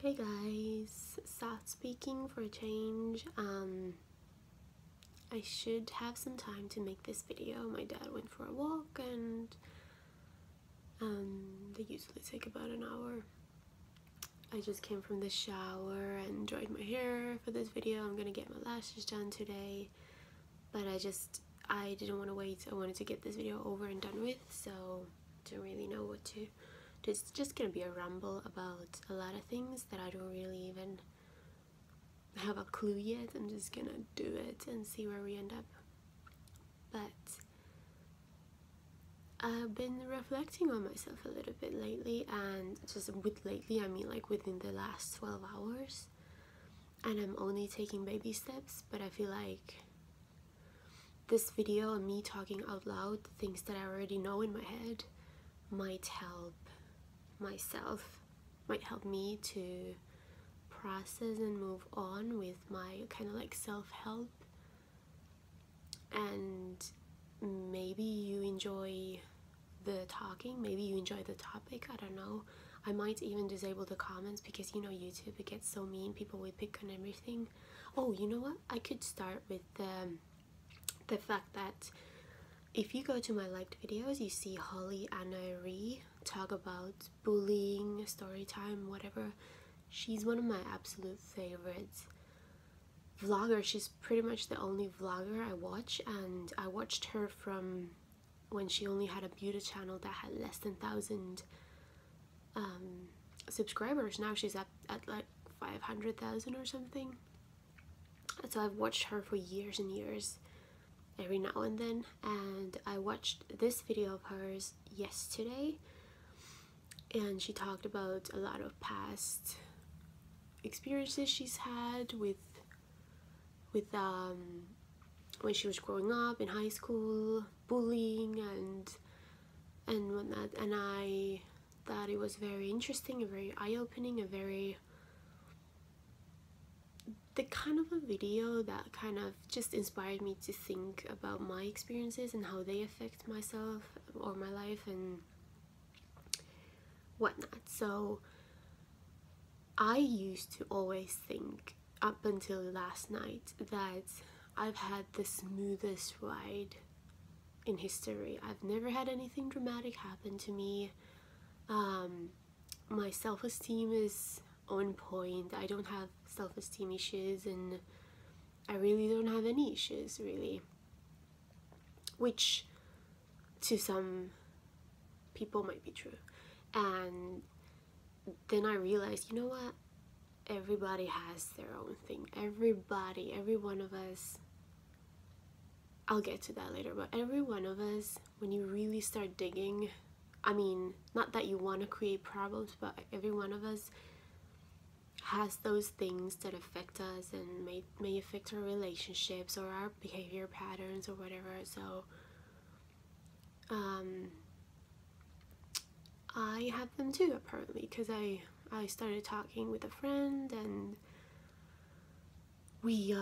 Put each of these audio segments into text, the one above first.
Hey guys, soft speaking for a change. I should have some time to make this video. My dad went for a walk and they usually take about an hour. I just came from the shower and dried my hair for this video. I'm gonna get my lashes done today, but I didn't want to wait. I wanted to get this video over and done with, so I don't really know what to. It's just gonna be a ramble about a lot of things that I don't really even have a clue yet. I'm just gonna do it and see where we end up. But I've been reflecting on myself a little bit lately, and just with lately I mean like within the last 12 hours, and I'm only taking baby steps, but I feel like this video and me talking out loud the things that I already know in my head might help me to process and move on with my kind of like self-help. And maybe you enjoy the talking, maybe you enjoy the topic, I don't know. I might even disable the comments because you know YouTube, it gets so mean, people will pick on everything. Oh, you know what, I could start with the fact that if you go to my liked videos, you see Holly Anna talk about bullying, story time, whatever. She's one of my absolute favorites vloggers. She's pretty much the only vlogger I watch, and I watched her from when she only had a beauty channel that had less than 1,000 subscribers. Now she's at like 500,000 or something. So I've watched her for years and years, every now and then, and I watched this video of hers yesterday, and she talked about a lot of past experiences she's had with when she was growing up in high school, bullying and whatnot, and I thought it was very interesting and very eye-opening, the kind of a video that kind of just inspired me to think about my experiences and how they affect myself or my life and whatnot. So I used to always think, up until last night, that I've had the smoothest ride in history. I've never had anything dramatic happen to me. My self-esteem is on point. I don't have self-esteem issues, and I really don't have any issues, really, which to some people might be true. And then I realized, you know what, everybody has their own thing. Every one of us, I'll get to that later, but every one of us, when you really start digging, I mean, not that you want to create problems, but every one of us has those things that affect us and may affect our relationships or our behavior patterns or whatever. So I have them too, apparently, because I started talking with a friend, and we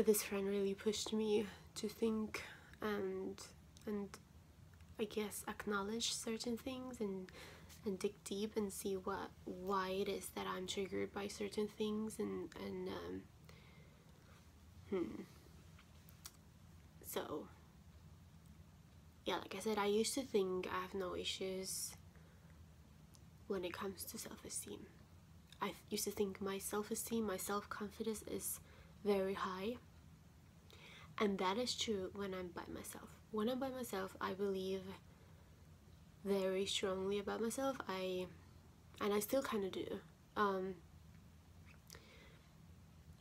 this friend really pushed me to think and I guess acknowledge certain things and dig deep and see why it is that I'm triggered by certain things, and so yeah, like I said, I used to think I have no issues when it comes to self-esteem. I used to think my self-esteem, my self-confidence is very high, and that is true when I'm by myself. When I'm by myself, I believe very strongly about myself. And I still kind of do.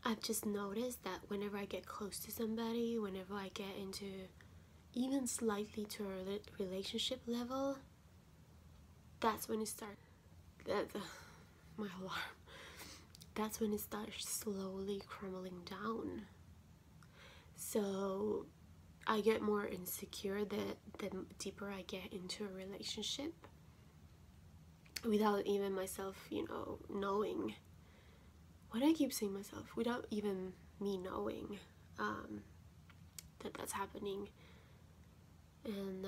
I've just noticed that whenever I get close to somebody, whenever I get into even slightly to a relationship level, that's when it starts. My alarm. That's when it starts slowly crumbling down. So I get more insecure the deeper I get into a relationship, without even myself, you know, knowing. Why do I keep saying myself? Without even me knowing that that's happening. And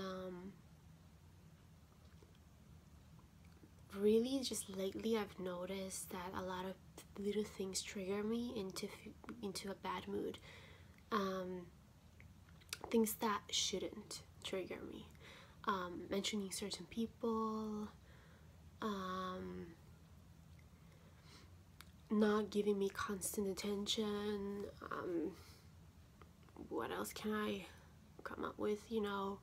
really just lately I've noticed that a lot of little things trigger me into a bad mood. Things that shouldn't trigger me. Mentioning certain people, not giving me constant attention. What else can I come up with? You know,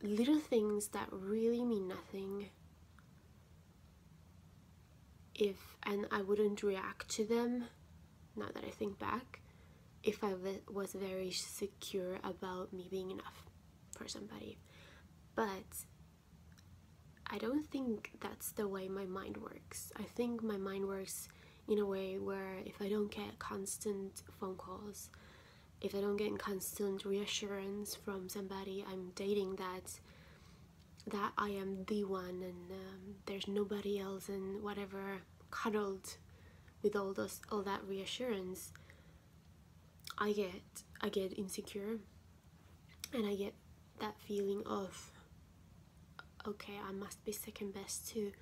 little things that really mean nothing. And I wouldn't react to them, now that I think back, if I was very secure about me being enough for somebody. But I don't think that's the way my mind works. I think my mind works in a way where if I don't get constant phone calls, if I don't get constant reassurance from somebody I'm dating that I am the one, and there's nobody else, and whatever, cuddled with all that reassurance, I get insecure, and I get that feeling of, okay, I must be second best to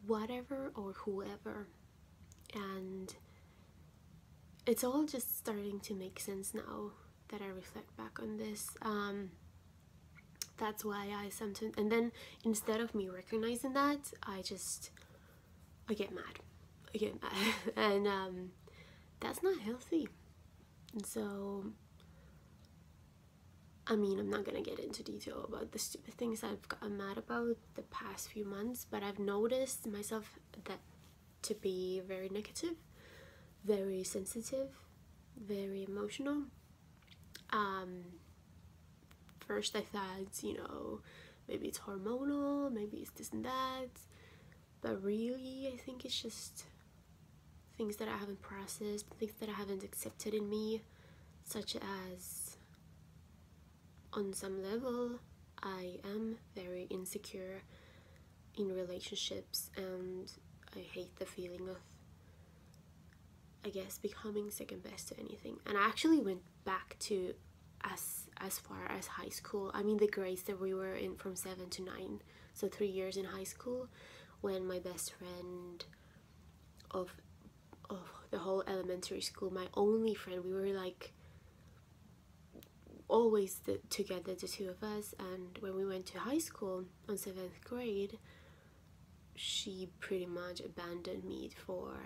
whatever or whoever. And it's all just starting to make sense now that I reflect back on this. That's why I sometimes, and then instead of me recognizing that, I get mad. And that's not healthy. And so, I mean, I'm not gonna get into detail about the stupid things I've gotten mad about the past few months, but I've noticed myself that to be very negative, very sensitive, very emotional. First I thought, you know, maybe it's hormonal, maybe it's this and that, but really I think it's just things that I haven't processed, things that I haven't accepted in me, such as, on some level, I am very insecure in relationships, and I hate the feeling of, I guess, becoming second best to anything. And I actually went back to as far as high school. I mean, the grades that we were in from 7 to 9, so 3 years in high school, when my best friend of the whole elementary school, my only friend, we were like always together, the two of us. And when we went to high school on 7th grade, she pretty much abandoned me for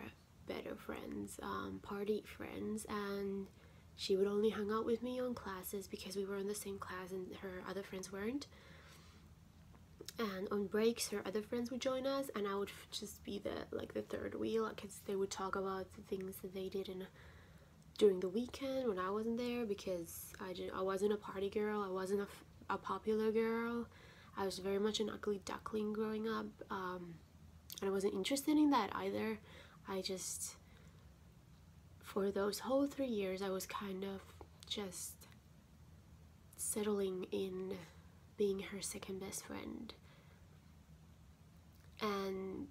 better friends, party friends, and she would only hang out with me on classes because we were in the same class and her other friends weren't. And on breaks, her other friends would join us, and I would just be the third wheel, because they would talk about the things that they did during the weekend when I wasn't there, because I wasn't a party girl, I wasn't a popular girl. I was very much an ugly duckling growing up, and I wasn't interested in that either. I just, for those whole 3 years, I was kind of just settling in being her second best friend, and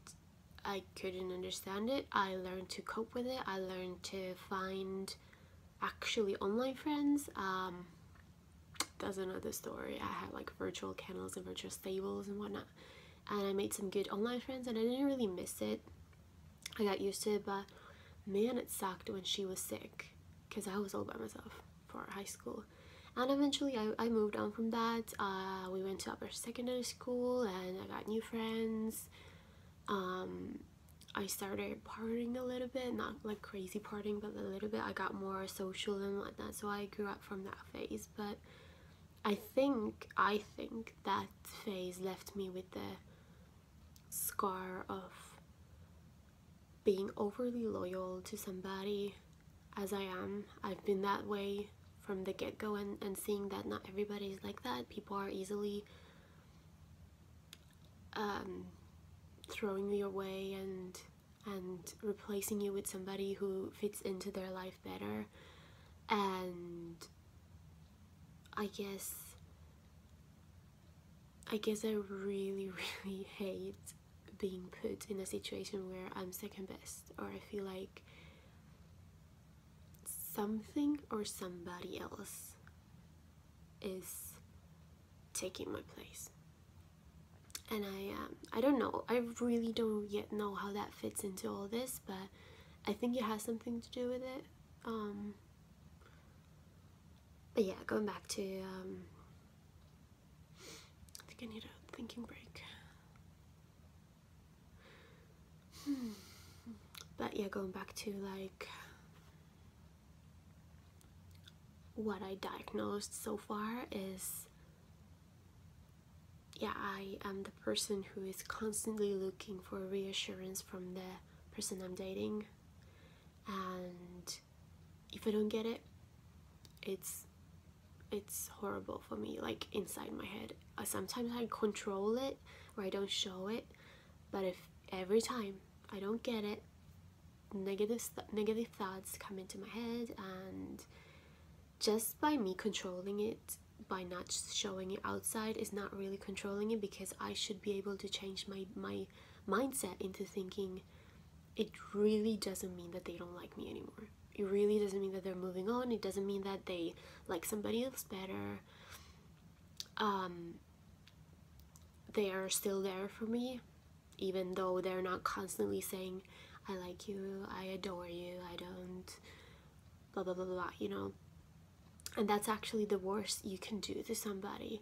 I couldn't understand it. I learned to cope with it. I learned to find actually online friends. That's another story. I had like virtual kennels and virtual stables and whatnot, and I made some good online friends, and I didn't really miss it. I got used to it, but man, it sucked when she was sick, because I was all by myself for high school. And eventually I moved on from that. We went to upper secondary school, and I got new friends. I started partying a little bit, not like crazy partying, but a little bit. I got more social and whatnot, so I grew up from that phase. But I think that phase left me with the scar of being overly loyal to somebody, as I am. I've been that way from the get-go, and seeing that not everybody is like that. People are easily throwing you away and replacing you with somebody who fits into their life better. And I guess I really hate being put in a situation where I'm second best, or I feel like something or somebody else is taking my place. And I don't know, I really don't yet know how that fits into all this, but I think it has something to do with it. But yeah, going back to I think I need a thinking break. But yeah, going back to like what I diagnosed so far is, yeah, I am the person who is constantly looking for reassurance from the person I'm dating, and if I don't get it, it's horrible for me, like inside my head. Sometimes I control it or I don't show it, but if every time I don't get it, negative thoughts come into my head, and just by me controlling it, by not showing it outside, is not really controlling it, because I should be able to change my mindset into thinking it really doesn't mean that they don't like me anymore. It really doesn't mean that they're moving on. It doesn't mean that they like somebody else better. They are still there for me, even though they're not constantly saying, I like you, I adore you, I don't, blah, blah, blah, blah, you know. And that's actually the worst you can do to somebody.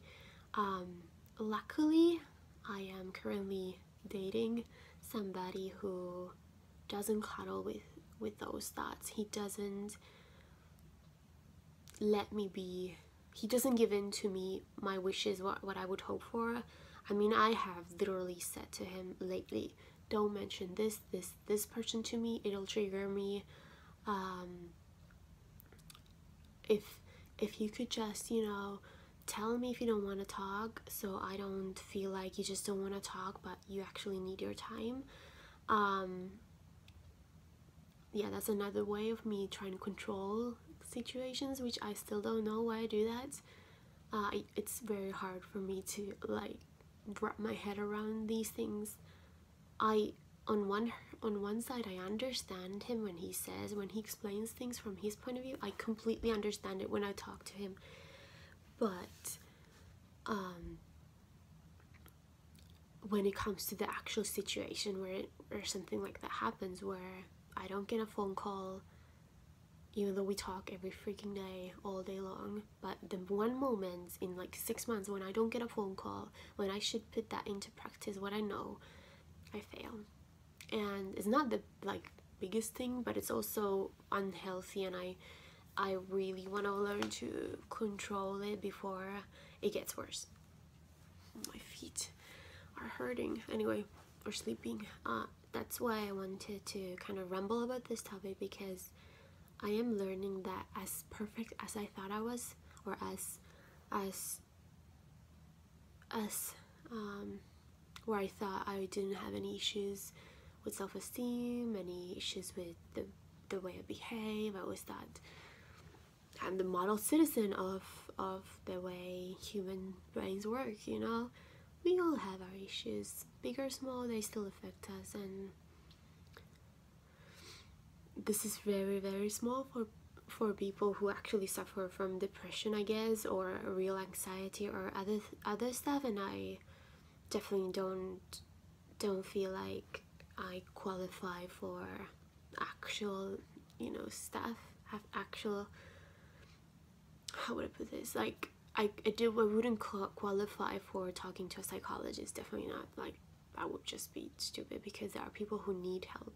Luckily, I am currently dating somebody who doesn't cuddle with those thoughts. He doesn't let me be, he doesn't give in to me my wishes, what I would hope for. I mean, I have literally said to him lately, don't mention this person to me, it'll trigger me. If you could just, you know, tell me if you don't want to talk, so I don't feel like you just don't want to talk but you actually need your time. Yeah, that's another way of me trying to control situations, which I still don't know why I do that. It's very hard for me to like wrap my head around these things. On one side, I understand him when he explains things from his point of view. I completely understand it when I talk to him, but when it comes to the actual situation where something like that happens, where I don't get a phone call, even though we talk every freaking day, all day long, but the one moment in like 6 months when I don't get a phone call, when I should put that into practice, what I know, I fail. And it's not the like biggest thing, but it's also unhealthy, and I really want to learn to control it before it gets worse. My feet are hurting anyway, or sleeping. That's why I wanted to kind of ramble about this topic, because I am learning that as perfect as I thought I was, or as where I thought I didn't have any issues with self-esteem, any issues with the way I behave. I always thought I'm the model citizen of the way human brains work, you know. We all have our issues, big or small, they still affect us, and this is very, very small for people who actually suffer from depression, I guess, or real anxiety or other stuff. And I definitely don't feel like I qualify for actual, you know, stuff, have actual, how would I put this, like I wouldn't qualify for talking to a psychologist, definitely not. Like, I would just be stupid, because there are people who need help,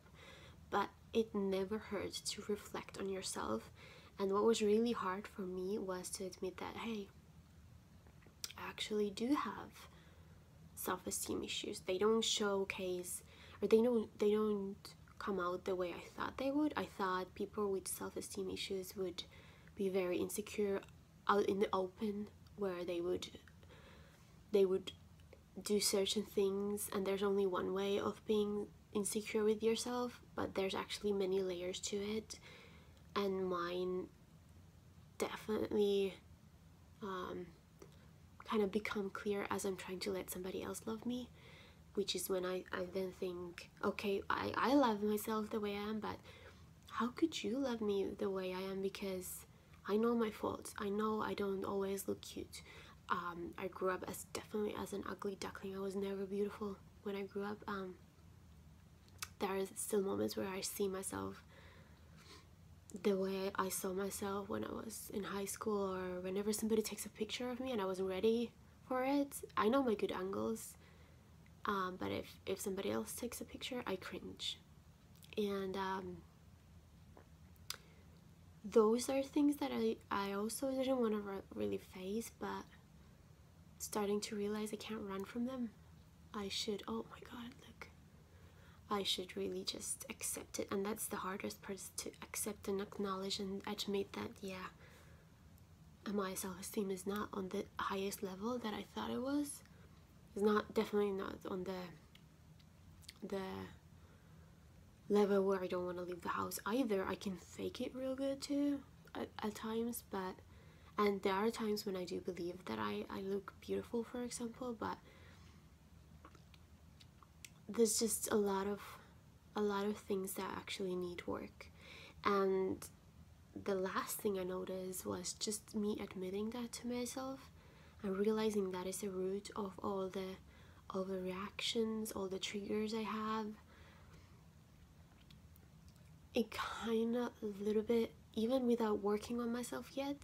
but it never hurts to reflect on yourself. And what was really hard for me was to admit that, hey, I actually do have self-esteem issues. They don't showcase, or they don't come out the way I thought they would. I thought people with self-esteem issues would be very insecure out in the open, where they would do certain things, and there's only one way of being insecure with yourself, but there's actually many layers to it. And mine definitely kind of become clear as I'm trying to let somebody else love me, which is when I then think, okay, I love myself the way I am, but how could you love me the way I am? Because I know my faults. I know I don't always look cute. I grew up as definitely as an ugly duckling. I was never beautiful when I grew up. There are still moments where I see myself the way I saw myself when I was in high school, or whenever somebody takes a picture of me and I wasn't ready for it. I know my good angles, but if somebody else takes a picture, I cringe. And those are things that I also didn't want to really face, but starting to realize I can't run from them. I should, oh my god, look, I should really just accept it. And that's the hardest part, is to accept and acknowledge and admit that, yeah, my self-esteem is not on the highest level that I thought it was. It's not, definitely not on the level where I don't want to leave the house either. I can fake it real good too at times, but and there are times when I do believe that I look beautiful, for example, but there's just a lot of things that actually need work. And the last thing I noticed was just me admitting that to myself and realizing that is the root of all the reactions, all the triggers I have. It kind of a little bit, even without working on myself yet,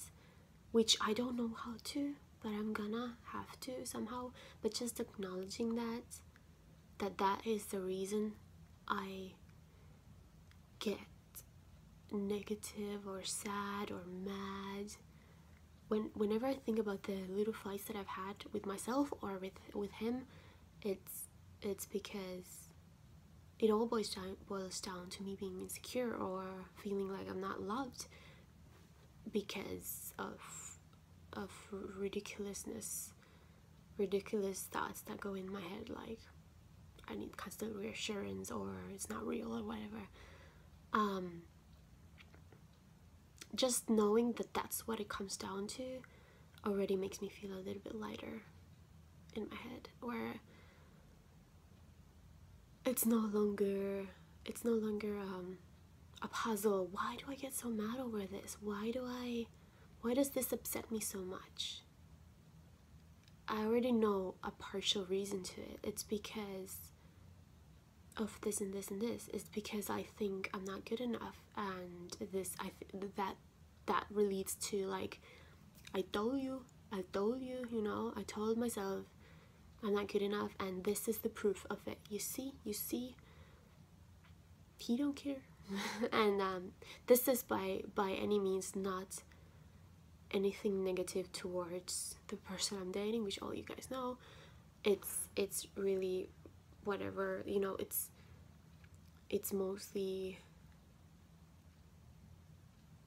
which I don't know how to, but I'm gonna have to somehow, but just acknowledging that is the reason I get negative or sad or mad. Whenever I think about the little fights that I've had with myself or with him, it's because it all boils down to me being insecure or feeling like I'm not loved because of ridiculous thoughts that go in my head, like I need constant reassurance or it's not real or whatever. Just knowing that that's what it comes down to already makes me feel a little bit lighter in my head, where it's no longer a puzzle. Why do I get so mad over this? Why does this upset me so much? I already know a partial reason to it. It's because of this and this and this. It's because I think I'm not good enough, and this that relates to, like, I told you, you know, I told myself I'm not good enough, and this is the proof of it. You see, he don't care. And this is by any means not anything negative towards the person I'm dating, which all you guys know. It's really whatever, you know, it's mostly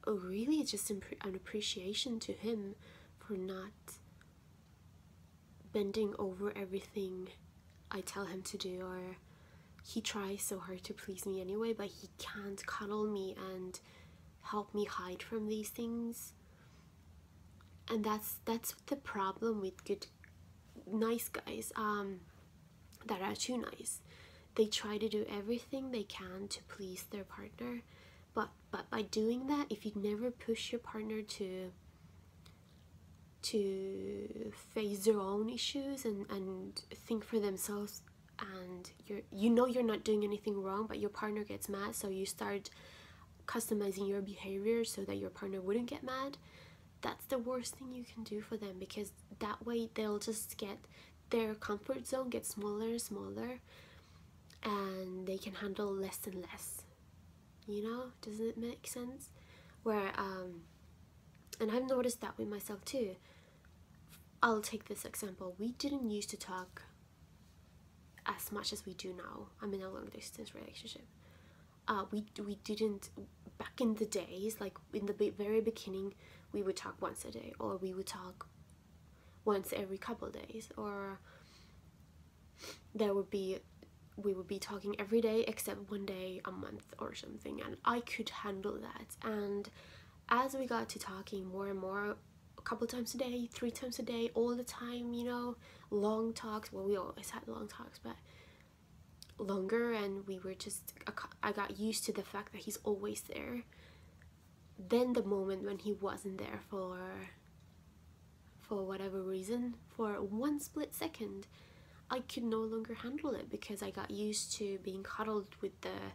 really just an appreciation to him for not bending over everything I tell him to do. Or he tries so hard to please me anyway, but he can't cuddle me and help me hide from these things. And that's the problem with good, nice guys that are too nice. They try to do everything they can to please their partner, but by doing that, if you never push your partner to face their own issues and think for themselves, and you're not doing anything wrong, but your partner gets mad, so you start customizing your behavior so that your partner wouldn't get mad. That's the worst thing you can do for them, because that way they'll just get, their comfort zone gets smaller and smaller, and they can handle less and less. You know, doesn't it make sense? Where and I've noticed that with myself too. I'll take this example. We didn't used to talk as much as we do now. I'm in a long distance relationship. We didn't, back in the days, like in the very beginning, we would talk once a day, or we would talk once every couple days, or we would be talking every day except one day a month or something, and I could handle that. And as we got to talking more and more, a couple times a day, 3 times a day, all the time, you know, long talks. Well, we always had long talks, but longer, and we were just, I got used to the fact that he's always there. Then the moment when he wasn't there for for whatever reason, for one split second, I could no longer handle it because I got used to being cuddled with the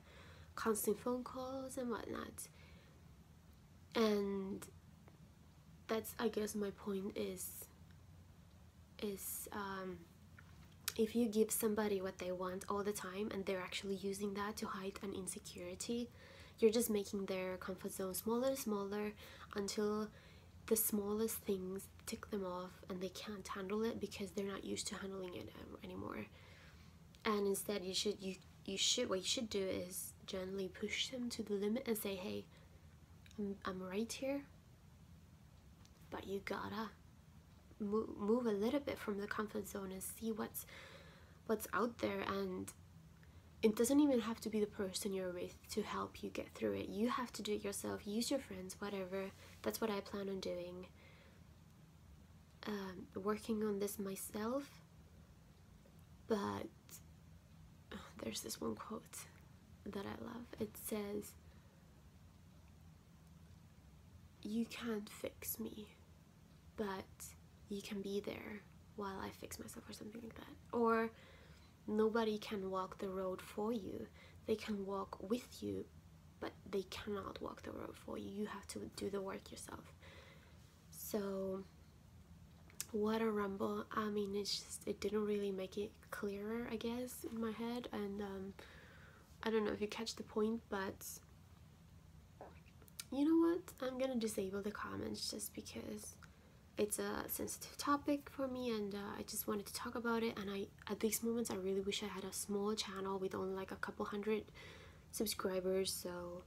constant phone calls and whatnot. And that's, I guess my point is if you give somebody what they want all the time and they're actually using that to hide an insecurity, you're just making their comfort zone smaller and smaller until the smallest things tick them off and they can't handle it because they're not used to handling it anymore. And instead you should what you should do is gently push them to the limit and say, hey, I'm right here, but you gotta move a little bit from the comfort zone and see what's out there. And it doesn't even have to be the person you're with to help you get through it. You have to do it yourself. Use your friends, whatever. That's what I plan on doing. Working on this myself. But there's this one quote that I love. It says, you can't fix me, but you can be there while I fix myself, or something like that. Or nobody can walk the road for you. They can walk with you, but they cannot walk the road for you. You have to do the work yourself. So what a rumble. I mean, it didn't really make it clearer, I guess, in my head. And I don't know if you catch the point, but you know what, I'm gonna disable the comments just because it's a sensitive topic for me, and I just wanted to talk about it. And at these moments I really wish I had a small channel with only like a couple hundred subscribers, so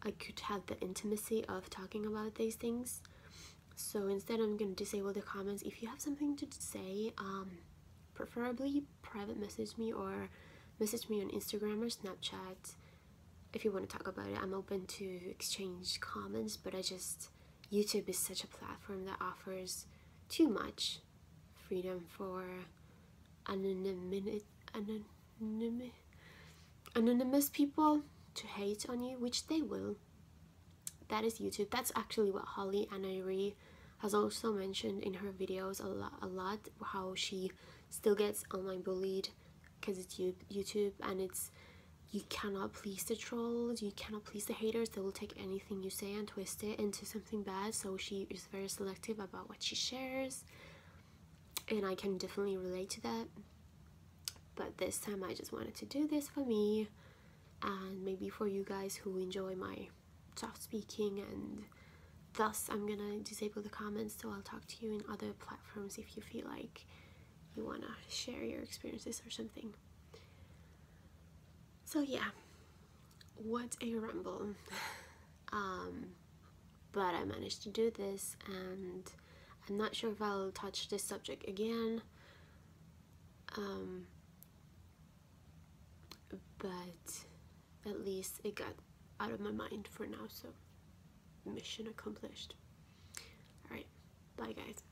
I could have the intimacy of talking about these things. So instead I'm gonna disable the comments. If you have something to say, preferably private message me or message me on Instagram or Snapchat. If you want to talk about it, I'm open to exchange comments, but YouTube is such a platform that offers too much freedom for anonymous people to hate on you, which they will. That is YouTube. That's actually what Holly Anayri has also mentioned in her videos a lot, how she still gets online bullied because it's YouTube, and you cannot please the trolls, you cannot please the haters. They will take anything you say and twist it into something bad. So she is very selective about what she shares, and I can definitely relate to that. But this time I just wanted to do this for me, and maybe for you guys who enjoy my soft speaking, and thus I'm gonna disable the comments, so I'll talk to you in other platforms if you feel like you wanna share your experiences or something. So yeah, what a rumble. But I managed to do this, and I'm not sure if I'll touch this subject again. But at least it got out of my mind for now, so mission accomplished. Alright, bye guys.